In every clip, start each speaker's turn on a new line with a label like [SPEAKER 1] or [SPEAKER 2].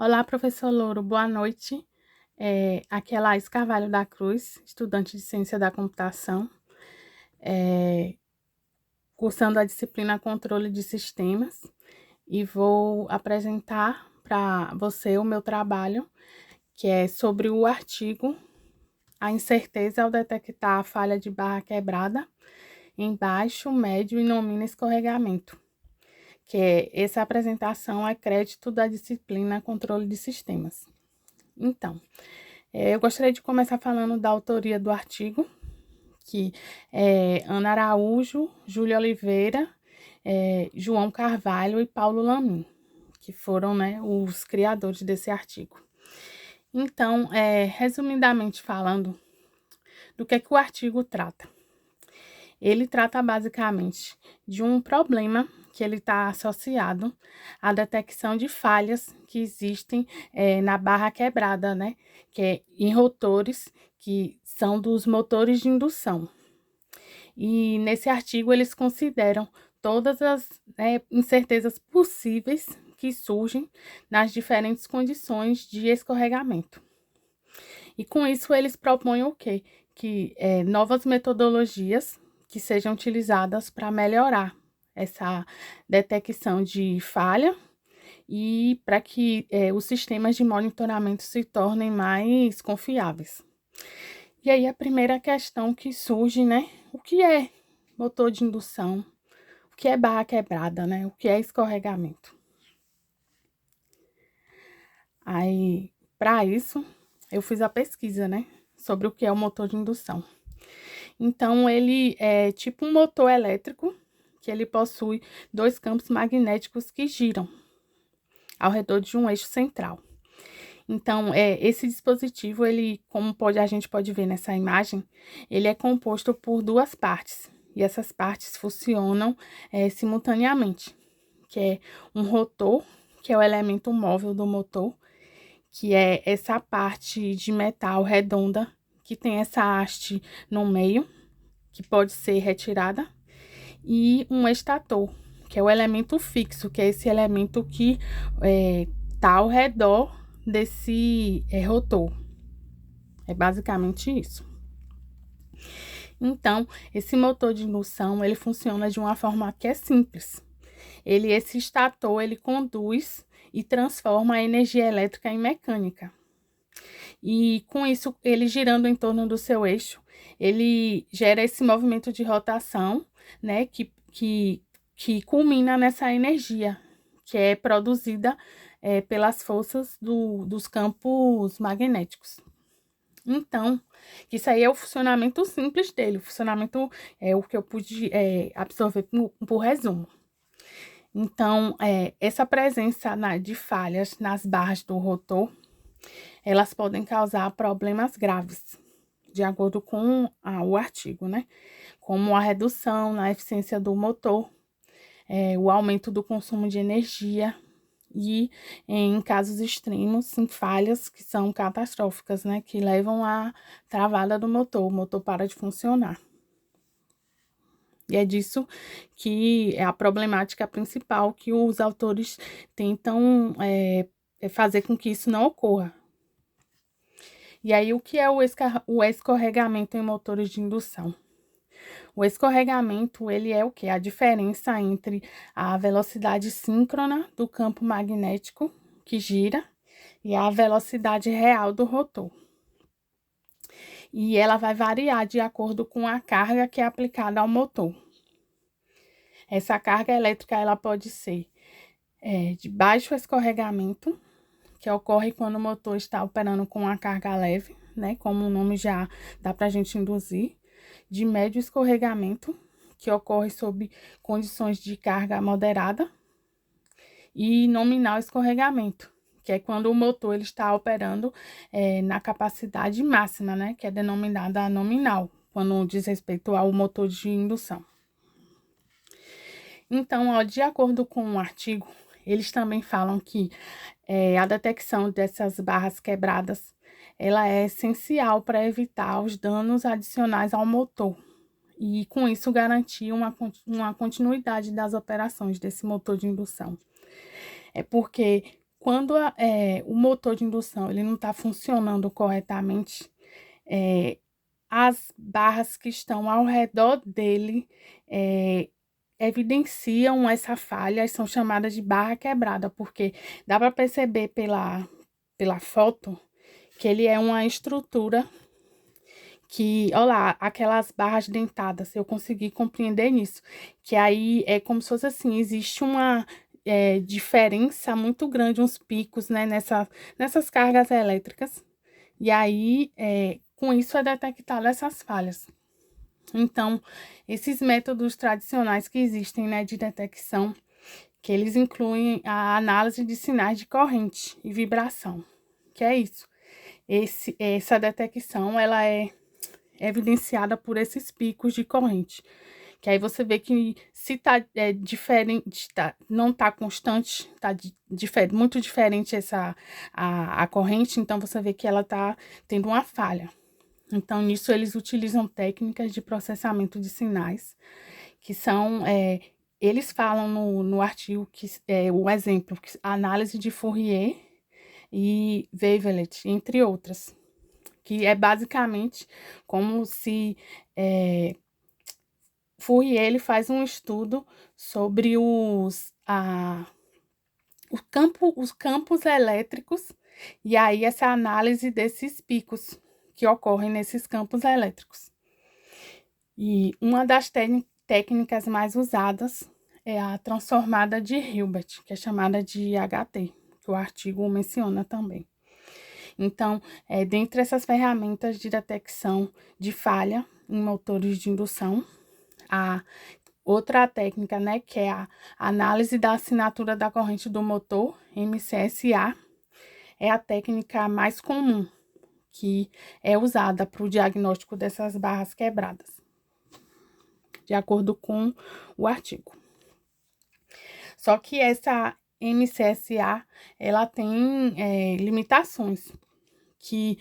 [SPEAKER 1] Olá, professor Louro, boa noite. Aqui é Laís Carvalho da Cruz, estudante de Ciência da Computação, cursando a disciplina Controle de Sistemas, e vou apresentar para você o meu trabalho, que é sobre o artigo A incerteza ao detectar a falha de barra quebrada em baixo, médio e nomina escorregamento, essa apresentação é crédito da disciplina Controle de Sistemas. Então, eu gostaria de começar falando da autoria do artigo, que é Ana Araújo, Júlia Oliveira, João Carvalho e Paulo Lamin, que foram, né, os criadores desse artigo. Então, resumidamente falando, do que o artigo trata? Ele trata basicamente de um problema que ele está associado à detecção de falhas que existem na barra quebrada, né? Que é em rotores que são dos motores de indução. E nesse artigo eles consideram todas as incertezas possíveis que surgem nas diferentes condições de escorregamento. E com isso eles propõem o quê? Que novas metodologias que sejam utilizadas para melhorar essa detecção de falha e para que os sistemas de monitoramento se tornem mais confiáveis. E aí a primeira questão que surge, né? O que é motor de indução? O que é barra quebrada, né? O que é escorregamento? Aí, para isso, eu fiz a pesquisa, né? Sobre o que é o motor de indução. Então, ele é tipo um motor elétrico, que ele possui dois campos magnéticos que giram ao redor de um eixo central. Então, esse dispositivo, a gente pode ver nessa imagem, ele é composto por duas partes. E essas partes funcionam simultaneamente, que é um rotor, que é o elemento móvel do motor, que é essa parte de metal redonda, que tem essa haste no meio, que pode ser retirada, e um estator, que é o elemento fixo, que é esse elemento que está ao redor desse rotor. É basicamente isso. Então, esse motor de indução, ele funciona de uma forma que é simples. Esse estator, ele conduz e transforma a energia elétrica em mecânica. E com isso, ele girando em torno do seu eixo, ele gera esse movimento de rotação, né, que culmina nessa energia, que é produzida pelas forças dos campos magnéticos. Então, isso aí é o funcionamento simples dele, o funcionamento é o que eu pude absorver por resumo. Então, essa presença de falhas nas barras do rotor, elas podem causar problemas graves, de acordo com o artigo, né? Como a redução na eficiência do motor, o aumento do consumo de energia e, em casos extremos, em falhas que são catastróficas, né? Que levam à travada do motor, o motor para de funcionar. E é disso que é a problemática principal que os autores tentam fazer com que isso não ocorra. E aí, o que é o escorregamento em motores de indução? O escorregamento, ele é o quê? A diferença entre a velocidade síncrona do campo magnético que gira e a velocidade real do rotor. E ela vai variar de acordo com a carga que é aplicada ao motor. Essa carga elétrica, ela pode ser de baixo escorregamento, que ocorre quando o motor está operando com uma carga leve, né? Como o nome já dá para a gente induzir. De médio escorregamento, que ocorre sob condições de carga moderada. E nominal escorregamento, que é quando o motor ele está operando na capacidade máxima, né? Que é denominada nominal, quando diz respeito ao motor de indução. Então, ó, de acordo com o artigo, eles também falam que a detecção dessas barras quebradas, ela é essencial para evitar os danos adicionais ao motor e, com isso, garantir uma continuidade das operações desse motor de indução. É porque, quando o motor de indução ele não está funcionando corretamente, as barras que estão ao redor dele evidenciam essa falha e são chamadas de barra quebrada, porque dá para perceber pela foto que ele é uma estrutura que, olha lá, aquelas barras dentadas, eu consegui compreender nisso, que aí é como se fosse assim, existe uma diferença muito grande, uns picos, né, nessas cargas elétricas, e aí, com isso é detectado essas falhas. Então, esses métodos tradicionais que existem, né, de detecção, que eles incluem a análise de sinais de corrente e vibração, que é isso. Essa detecção, ela é evidenciada por esses picos de corrente, que aí você vê que se tá diferente, não tá constante, tá muito diferente a corrente, então você vê que ela tá tendo uma falha. Então, nisso, eles utilizam técnicas de processamento de sinais, que são, eles falam no artigo que o exemplo, que análise de Fourier e Wavelet, entre outras, que é basicamente como se Fourier ele faz um estudo sobre os campos elétricos, e aí essa análise desses picos que ocorrem nesses campos elétricos. E uma das técnicas mais usadas é a transformada de Hilbert, que é chamada de HT, que o artigo menciona também. Então, dentre essas ferramentas de detecção de falha em motores de indução, a outra técnica, né, que é a análise da assinatura da corrente do motor, MCSA, é a técnica mais comum, que é usada para o diagnóstico dessas barras quebradas, de acordo com o artigo. Só que essa MCSA, ela tem limitações, que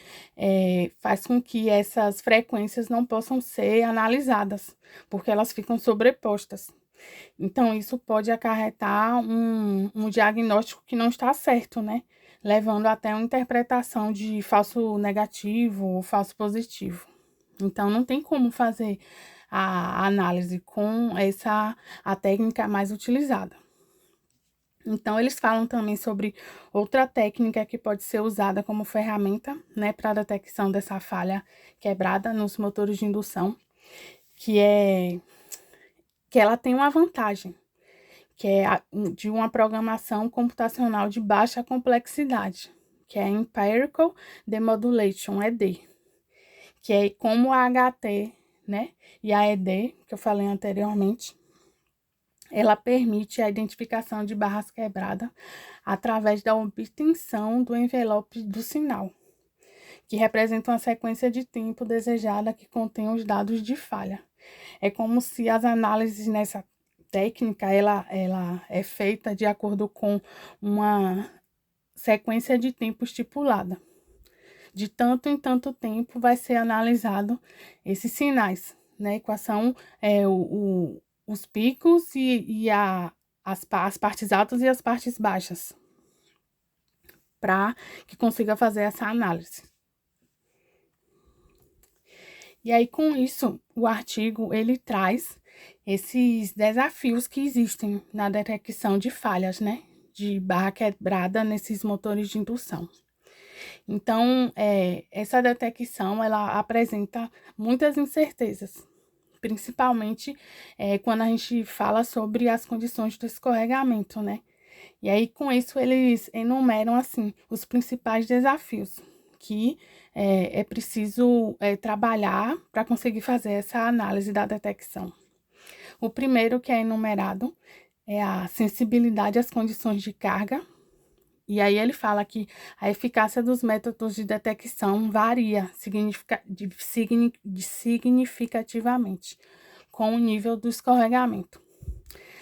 [SPEAKER 1] faz com que essas frequências não possam ser analisadas, porque elas ficam sobrepostas. Então, isso pode acarretar um diagnóstico que não está certo, né? Levando até uma interpretação de falso negativo ou falso positivo. Então, não tem como fazer a análise com a técnica mais utilizada. Então, eles falam também sobre outra técnica que pode ser usada como ferramenta, né, para a detecção dessa falha quebrada nos motores de indução, que ela tem uma vantagem, que é de uma programação computacional de baixa complexidade, que é Empirical Demodulation, ED, que é como a HT, né, e a ED, que eu falei anteriormente. Ela permite a identificação de barras quebradas através da obtenção do envelope do sinal, que representa uma sequência de tempo desejada que contém os dados de falha. É como se as análises nessa técnica, ela é feita de acordo com uma sequência de tempo estipulada. De tanto em tanto tempo vai ser analisado esses sinais, né? Quais são os picos e as partes altas e as partes baixas, para que consiga fazer essa análise. E aí, com isso, o artigo, ele traz esses desafios que existem na detecção de falhas, né? De barra quebrada nesses motores de indução. Então, essa detecção, ela apresenta muitas incertezas, principalmente quando a gente fala sobre as condições do escorregamento, né? E aí, com isso, eles enumeram, assim, os principais desafios que é preciso trabalhar para conseguir fazer essa análise da detecção. O primeiro que é enumerado é a sensibilidade às condições de carga. E aí ele fala que a eficácia dos métodos de detecção varia significativamente com o nível do escorregamento.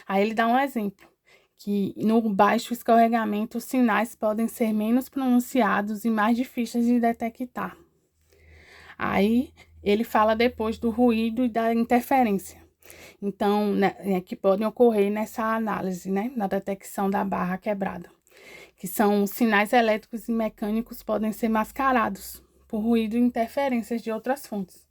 [SPEAKER 1] Aí ele dá um exemplo, que no baixo escorregamento os sinais podem ser menos pronunciados e mais difíceis de detectar. Aí ele fala depois do ruído e da interferência. Então, né, que podem ocorrer nessa análise, né, na detecção da barra quebrada. que são sinais elétricos e mecânicos podem ser mascarados por ruído e interferências de outras fontes.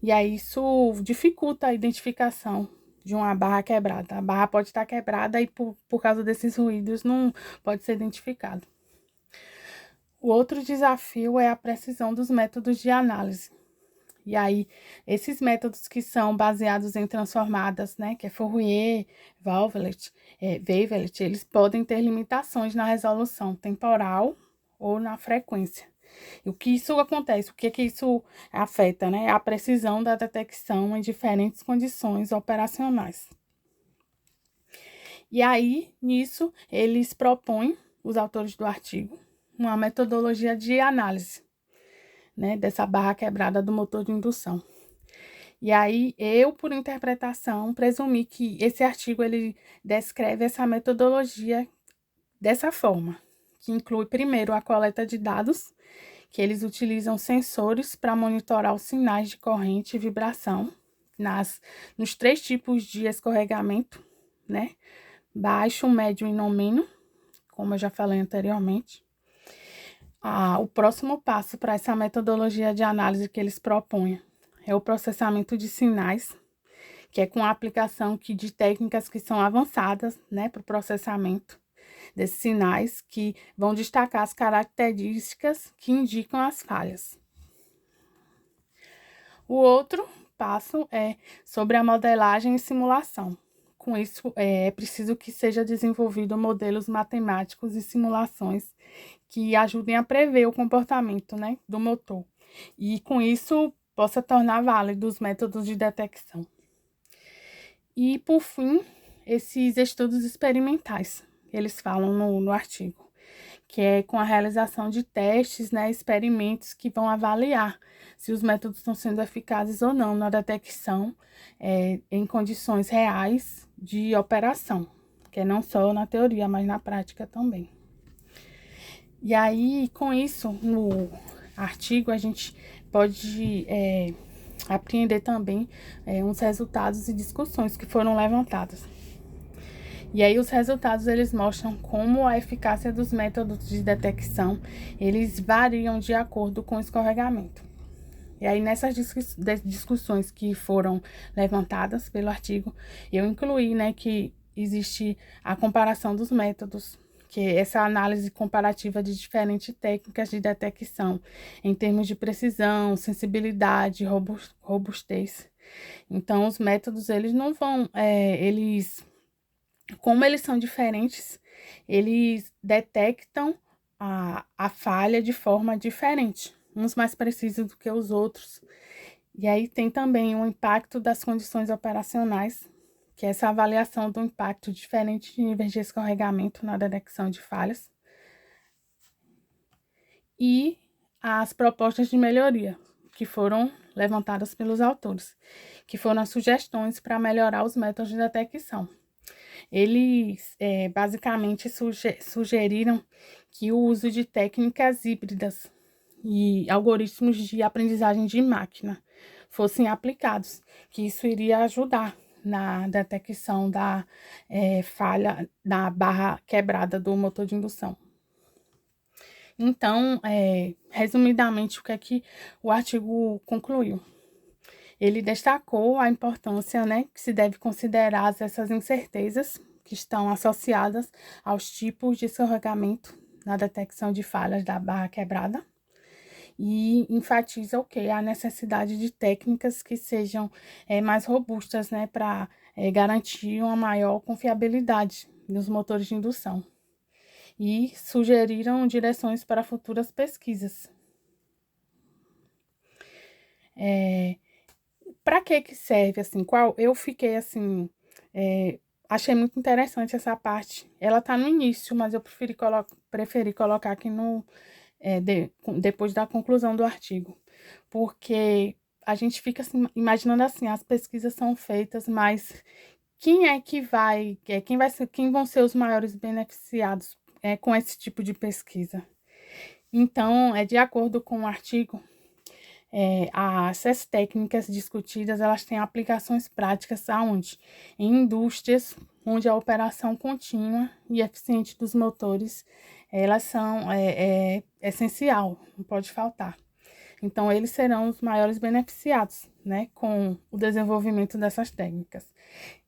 [SPEAKER 1] E aí isso dificulta a identificação de uma barra quebrada. A barra pode estar quebrada e por causa desses ruídos não pode ser identificado. O outro desafio é a precisão dos métodos de análise. E aí, esses métodos que são baseados em transformadas, né, que é Fourier, Wavelet, eles podem ter limitações na resolução temporal ou na frequência. E o que isso acontece? O que isso afeta, né? A precisão da detecção em diferentes condições operacionais. E aí, nisso, eles propõem, os autores do artigo, uma metodologia de análise, né, dessa barra quebrada do motor de indução. E aí, eu, por interpretação, presumi que esse artigo, ele descreve essa metodologia dessa forma, que inclui, primeiro, a coleta de dados, que eles utilizam sensores para monitorar os sinais de corrente e vibração nos 3 tipos de escorregamento, né? Baixo, médio e nomino, como eu já falei anteriormente. O próximo passo para essa metodologia de análise que eles propõem é o processamento de sinais, que é com a aplicação de técnicas que são avançadas, né, para o processamento desses sinais, que vão destacar as características que indicam as falhas. O outro passo é sobre a modelagem e simulação. Com isso, é preciso que seja desenvolvido modelos matemáticos e simulações que ajudem a prever o comportamento, né, do motor. E com isso, possa tornar válidos os métodos de detecção. E, por fim, esses estudos experimentais, eles falam no artigo, que é com a realização de testes, né, experimentos que vão avaliar se os métodos estão sendo eficazes ou não na detecção em condições reais de operação, que é não só na teoria, mas na prática também. E aí, com isso, no artigo, a gente pode apreender também uns resultados e discussões que foram levantadas. E aí, os resultados, eles mostram como a eficácia dos métodos de detecção, eles variam de acordo com o escorregamento. E aí, nessas discussões que foram levantadas pelo artigo, eu incluí, né, que existe a comparação dos métodos, que é essa análise comparativa de diferentes técnicas de detecção, em termos de precisão, sensibilidade, robustez. Então, os métodos, eles não vão, como eles são diferentes, eles detectam a falha de forma diferente, uns mais precisos do que os outros. E aí tem também o impacto das condições operacionais, que é essa avaliação do impacto de diferentes níveis de escorregamento na detecção de falhas. E as propostas de melhoria, que foram levantadas pelos autores, que foram as sugestões para melhorar os métodos de detecção. Eles basicamente sugeriram que o uso de técnicas híbridas e algoritmos de aprendizagem de máquina fossem aplicados, que isso iria ajudar na detecção da falha da barra quebrada do motor de indução. Então, resumidamente, o que é que o artigo concluiu? Ele destacou a importância, né, que se deve considerar essas incertezas que estão associadas aos tipos de escorregamento na detecção de falhas da barra quebrada e enfatiza a necessidade de técnicas que sejam mais robustas, né, para garantir uma maior confiabilidade nos motores de indução e sugeriram direções para futuras pesquisas. Para que serve, assim, eu fiquei, assim, achei muito interessante essa parte, ela tá no início, mas eu preferi colocar aqui depois da conclusão do artigo, porque a gente fica assim, imaginando assim, as pesquisas são feitas, mas quem é que quem vão ser os maiores beneficiados com esse tipo de pesquisa? Então, de acordo com o artigo, essas técnicas discutidas, elas têm aplicações práticas aonde? Em indústrias onde a operação contínua e eficiente dos motores, elas são essencial, não pode faltar. Então, eles serão os maiores beneficiados, né, com o desenvolvimento dessas técnicas.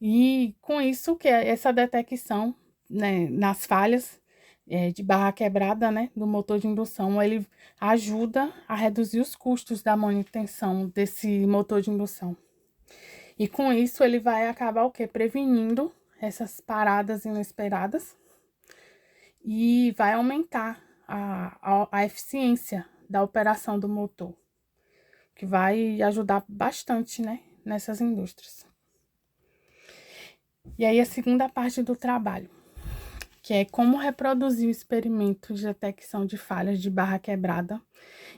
[SPEAKER 1] E com isso, que é essa detecção, né, nas falhas de barra quebrada, né, do motor de indução, ele ajuda a reduzir os custos da manutenção desse motor de indução. E com isso, ele vai acabar o quê? Prevenindo essas paradas inesperadas e vai aumentar a eficiência da operação do motor, que vai ajudar bastante, né, nessas indústrias. E aí, a segunda parte do trabalho, que é como reproduzir o experimento de detecção de falhas de barra quebrada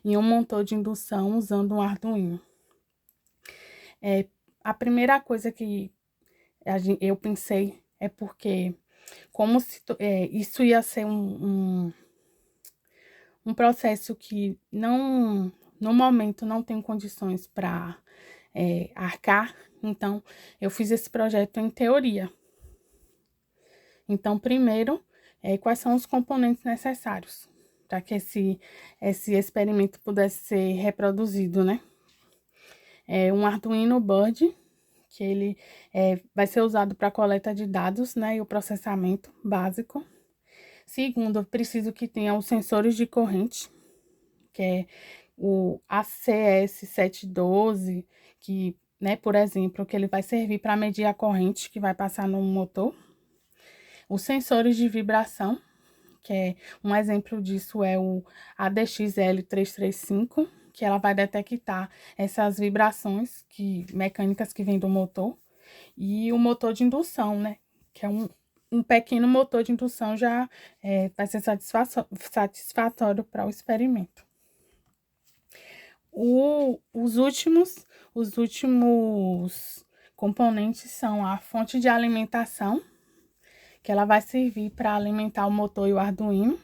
[SPEAKER 1] em um motor de indução usando um Arduino. A primeira coisa que eu pensei é porque, como se isso ia ser um processo que no momento não tem condições para arcar, então eu fiz esse projeto em teoria. Então, primeiro, quais são os componentes necessários para que esse experimento pudesse ser reproduzido, né? Um Arduino Bird, que ele vai ser usado para coleta de dados, né, e o processamento básico. Segundo, eu preciso que tenha os sensores de corrente, que é o ACS712, que, né, por exemplo, que ele vai servir para medir a corrente que vai passar no motor. Os sensores de vibração, que é um exemplo disso é o ADXL335, que ela vai detectar essas vibrações mecânicas que vêm do motor. E o motor de indução, né, que é um pequeno motor de indução já vai ser satisfatório para o experimento. Os últimos componentes são a fonte de alimentação, que ela vai servir para alimentar o motor e o Arduino,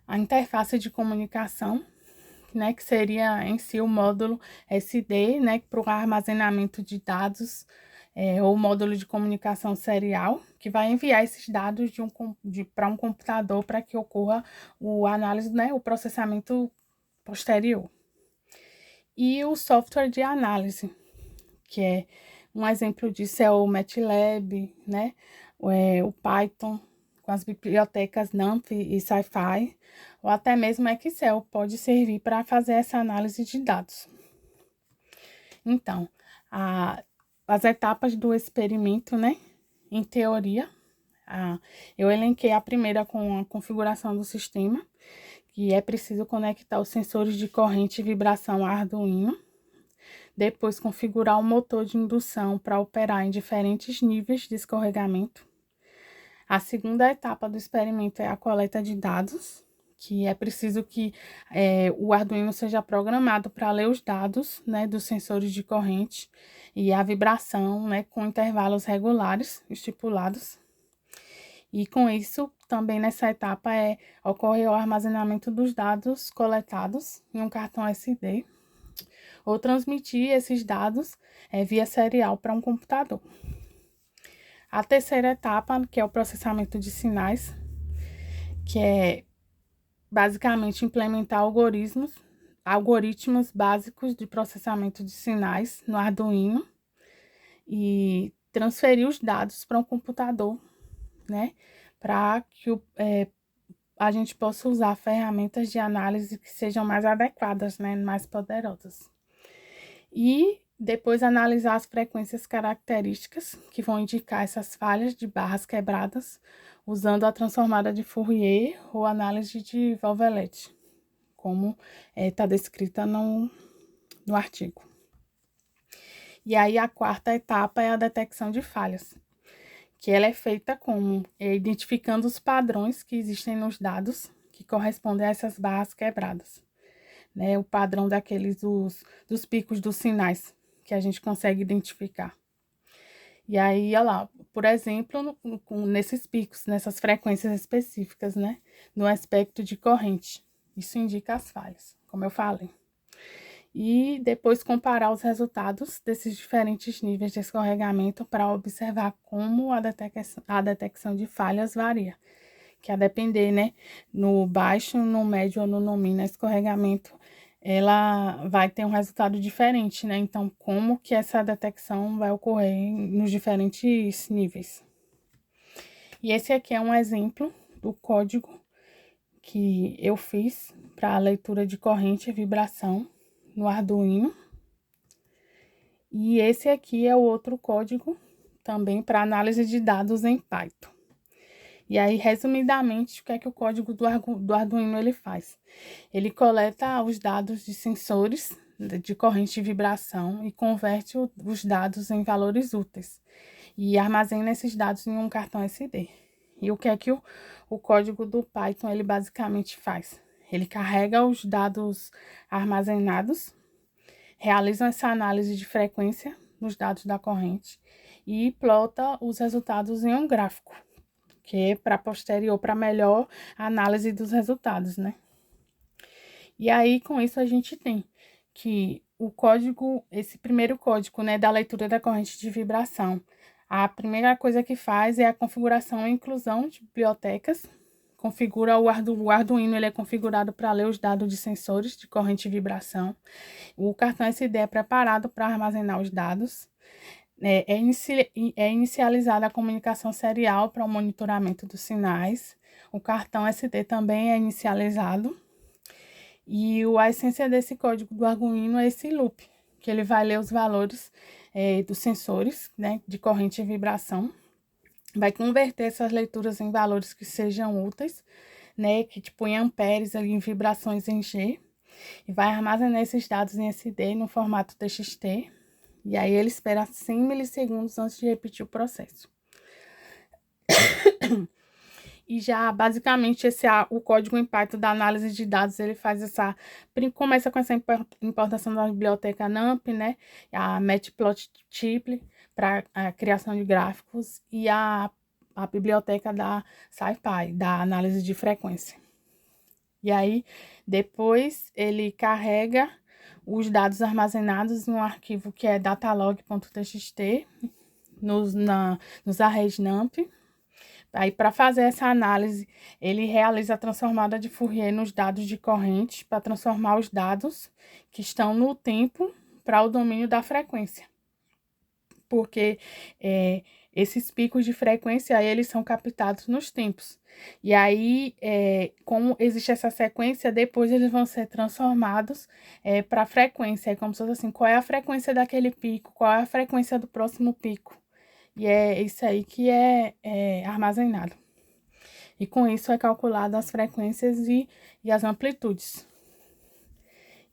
[SPEAKER 1] a interface de comunicação, né, que seria em si o módulo SD, né, para o armazenamento de dados, ou módulo de comunicação serial, que vai enviar esses dados para um computador para que ocorra a análise, né, o processamento posterior. E o software de análise, que é um exemplo disso é o MATLAB, né, o Python, com as bibliotecas NumPy e SciPy, ou até mesmo Excel pode servir para fazer essa análise de dados. Então, as etapas do experimento, né? Em teoria, eu elenquei a primeira com a configuração do sistema, que é preciso conectar os sensores de corrente e vibração Arduino. Depois, configurar o motor de indução para operar em diferentes níveis de escorregamento. A segunda etapa do experimento é a coleta de dados, que é preciso que o Arduino seja programado para ler os dados, né, dos sensores de corrente e a vibração, né, com intervalos regulares estipulados. E com isso, também nessa etapa ocorre o armazenamento dos dados coletados em um cartão SD, ou transmitir esses dados via serial para um computador. A terceira etapa, que é o processamento de sinais, que é basicamente implementar algoritmos básicos de processamento de sinais no Arduino e transferir os dados para um computador, né, para que a gente possa usar ferramentas de análise que sejam mais adequadas, né, mais poderosas. E depois analisar as frequências características que vão indicar essas falhas de barras quebradas, usando a transformada de Fourier ou análise de Valvelet, como está descrita no artigo. E aí a quarta etapa é a detecção de falhas, que ela é feita identificando os padrões que existem nos dados que correspondem a essas barras quebradas, né? O padrão dos picos dos sinais que a gente consegue identificar. E aí, olha lá, por exemplo, nesses picos, nessas frequências específicas, né, no aspecto de corrente. Isso indica as falhas, como eu falei. e depois comparar os resultados desses diferentes níveis de escorregamento para observar como a detecção de falhas varia, que a depender, né, no baixo, no médio ou no nomina escorregamento, ela vai ter um resultado diferente, né? Então, como que essa detecção vai ocorrer nos diferentes níveis. E esse aqui é um exemplo do código que eu fiz para a leitura de corrente e vibração no Arduino. E esse aqui é o outro código também para análise de dados em Python. E aí, resumidamente, o que é que o código do Arduino ele faz? Ele coleta os dados de sensores de corrente e vibração e converte os dados em valores úteis e armazena esses dados em um cartão SD. E o que é que o código do Python ele basicamente faz? Ele carrega os dados armazenados, realiza essa análise de frequência nos dados da corrente e plota os resultados em um gráfico, que é para posterior, para melhor análise dos resultados, né? E aí, com isso, a gente tem que o código, esse primeiro código, né, da leitura da corrente de vibração, a primeira coisa que faz é a configuração e inclusão de bibliotecas. Configura o Arduino, ele é configurado para ler os dados de sensores de corrente e vibração. O cartão SD é preparado para armazenar os dados. É inicializada a comunicação serial para o monitoramento dos sinais. O cartão SD também é inicializado. E a essência desse código do Arduino é esse loop, que ele vai ler os valores dos sensores, né, de corrente e vibração, vai converter essas leituras em valores que sejam úteis, né, que tipo em amperes, ali, em vibrações em G, e vai armazenar esses dados em SD no formato TXT, e aí ele espera 100 milissegundos antes de repetir o processo. E já, basicamente, o código em Python da análise de dados, ele faz começa com essa importação da biblioteca NumPy, né? A Matplotlib para a criação de gráficos e a biblioteca da SciPy, da análise de frequência. E aí, depois, ele carrega os dados armazenados em um arquivo que é datalog.txt nos arrays NumPy. Aí, para fazer essa análise, ele realiza a transformada de Fourier nos dados de corrente para transformar os dados que estão no tempo para o domínio da frequência. Porque esses picos de frequência, aí, eles são captados nos tempos. E aí, como existe essa sequência, depois eles vão ser transformados para a frequência. É como se fosse assim, qual é a frequência daquele pico, qual é a frequência do próximo pico. E é isso aí que é armazenado. E com isso é calculado as frequências e as amplitudes.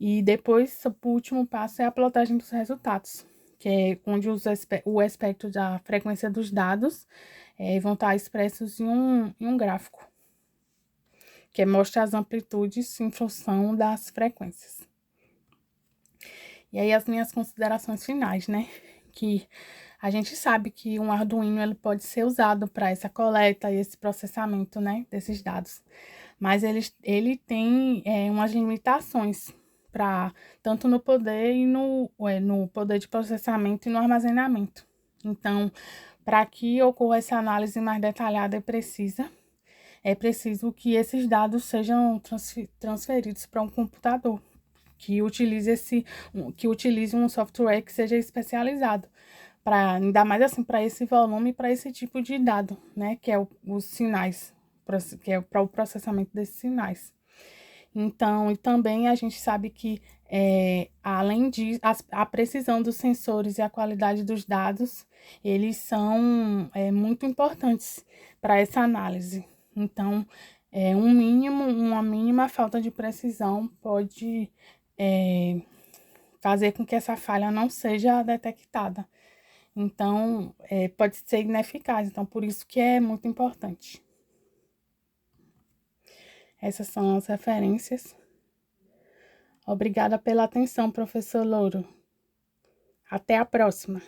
[SPEAKER 1] E depois, o último passo é a plotagem dos resultados, que é onde o espectro da frequência dos dados vão estar expressos em um gráfico, que mostra as amplitudes em função das frequências. E aí as minhas considerações finais, né? Que a gente sabe que um Arduino ele pode ser usado para essa coleta e esse processamento, né, desses dados. Mas ele tem umas limitações para tanto no poder e no poder de processamento e no armazenamento. Então, para que ocorra essa análise mais detalhada e precisa, é preciso que esses dados sejam transferidos para um computador que utilize um software que seja especializado, ainda mais assim, para esse volume e para esse tipo de dado, né, que é os sinais, que é para o processamento desses sinais. Então, e também a gente sabe que, além disso, a precisão dos sensores e a qualidade dos dados, eles são muito importantes para essa análise. Então, uma mínima falta de precisão pode fazer com que essa falha não seja detectada. Então, pode ser ineficaz. Então, por isso que é muito importante. Essas são as referências. Obrigada pela atenção, professor Louro. Até a próxima.